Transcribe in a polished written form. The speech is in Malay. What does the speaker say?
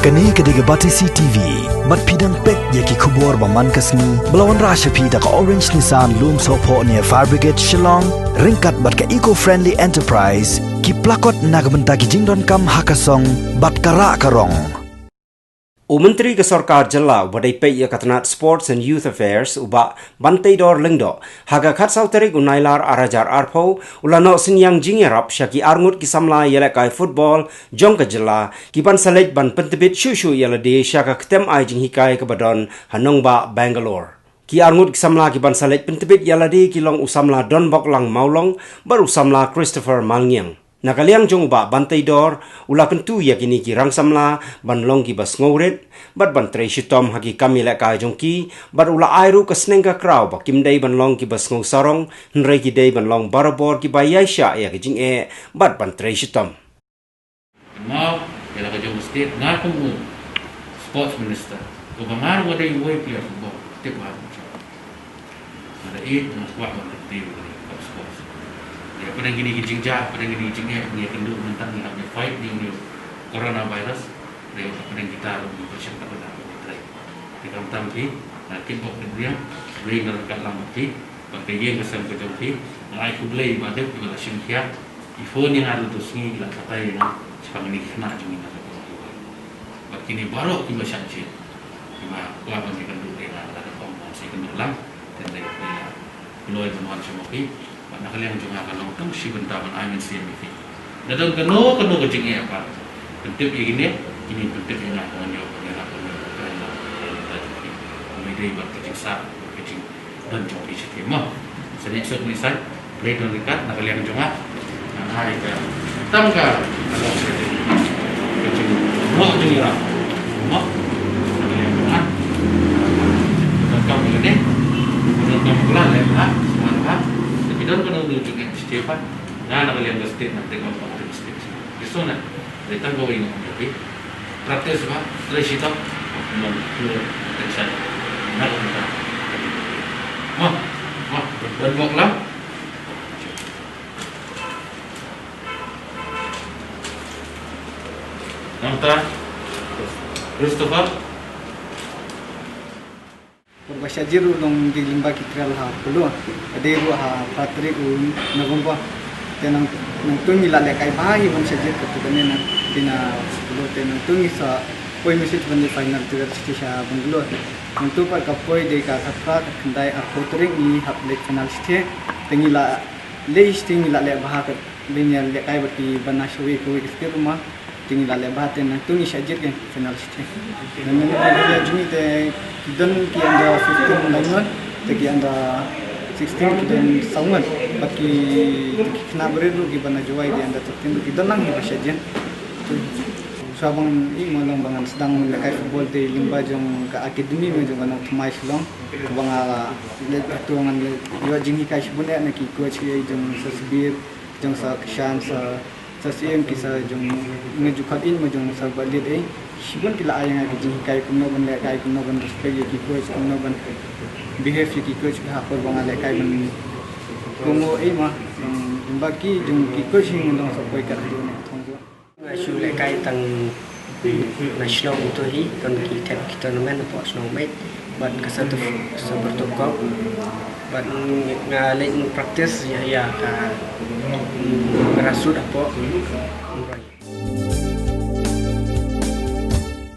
Kani kediga Batisi TV, mat pidang pek yaki kubur baman kasni, belawan rasha pida ka Orange Nissan Loom Sopo near Fire Brigade Shillong, ringkat bat ka eco-friendly enterprise, ki plakot nagbenta ki jingdon kam hakasong, bat kara karong. Menteri Kesorkar Jela wadai pei ya katanat Sports and Youth Affairs uba bantai dor lengdo haga khat sauterik unailar arajar arpo ulano sinyang jingerap syaki arngut kisamla yele kai football jong ka Jela kiban salej ban pentebit shushu yele de syaka ketem ai jing hikai ke badon Hanongba Bangalore. Ki arngut kisamla kiban salej pentebit yele de kilong usamla Donbok lang Maulong baru usamla Christopher Malngiang. Nakaliang jong ba bantai dor ula kentu yakini ki rangsamla ban long ki bas ngouret bat ban trei shitom haki kami la ka jong ki bat ula airu ka snengka kraw ba kimdai ban long ki bas ngau sarong nrei ki dei ban long barabor ki ba yaisha ya ki jing bat ban trei shitom ma ya ka jong state ngar kumu sports minister ko bangar wa dei way player football te ba ada na squad ba te sports ya pada gini jinja pada gini jinge dia kendu mentang ni nak fight ni coronavirus dia pada kita lebih bersyukur pada kita di kampung ni nakin bok dia beri mereka lamati pakai yang kesam kejauhi ngai kublai madep bila simkia iphone yang ada tu singi bila kata yang sepang ni kena jumi nak begini baru kita sanci cuma kuat bagi kendu dia ada kompon si kendu lang dan dia keluar teman semua nak kalian juga kalau tung si benda ban amin si mesti. Dadang keno kecing apa? Bentuk ini bentuk yang nak menyo kerana tadi. Media buat kecing sah, kecing dan jauh di situ. Mah, senyap sok misal, play dan dekat nak kalian juga. Hai ka. Tangka kalau kecing mau jenira. Mah, kalian kan. Kamu ini, kamu kelar lah. Don kono nuju ke Stefan na kalian ke state na tengok pa ke state iso na dito go ino tapi practice ba resita mo tension na ko dan mo lang nanta Christopher Berbahasa jiru dong di limba kitral ha puluh ada ibu ha patri un nagumpa tenang nungtung ila lekai bahi bang sajir ketukannya na dina puluh tenang tungi sa poi message bandi final tiga stisha banglo nungtu par kapoi de ka khatra kendai a potring ni hap lek final stie tengila le sting ila le baha ke linya lekai bati banaswi ko ke rumah tinggal le baha tenang tungi sajir ke final stie dan dia juni te dan ki anda 15 lainnya tegi anda 16 dan saungan baki kena beredu ki bana jawai di anda tertentu ki danang ni basajen sabang i molong bangan sedang melekai football di limba jong ka akademi me jong ana thmai silong banga le tuangan le yo jingi kai sibune na ki coach ye jong sasbir jong sa kshan sa sasiem ki sa jong ngejukatin me jong sa balit ai sibun kila ayang agi jing kai kumno ban le kai kumno ban respect ye ki coach kumno ban behave ye ki coach ha por bang le kai ban kumo e ma baki jung ki coach hing ndong so koi kar du ne thongjo su le kai tang national to hi kan ki tek tournament po snow mate ban ka satu seperti kau ban ngale practice ya ka rasud apa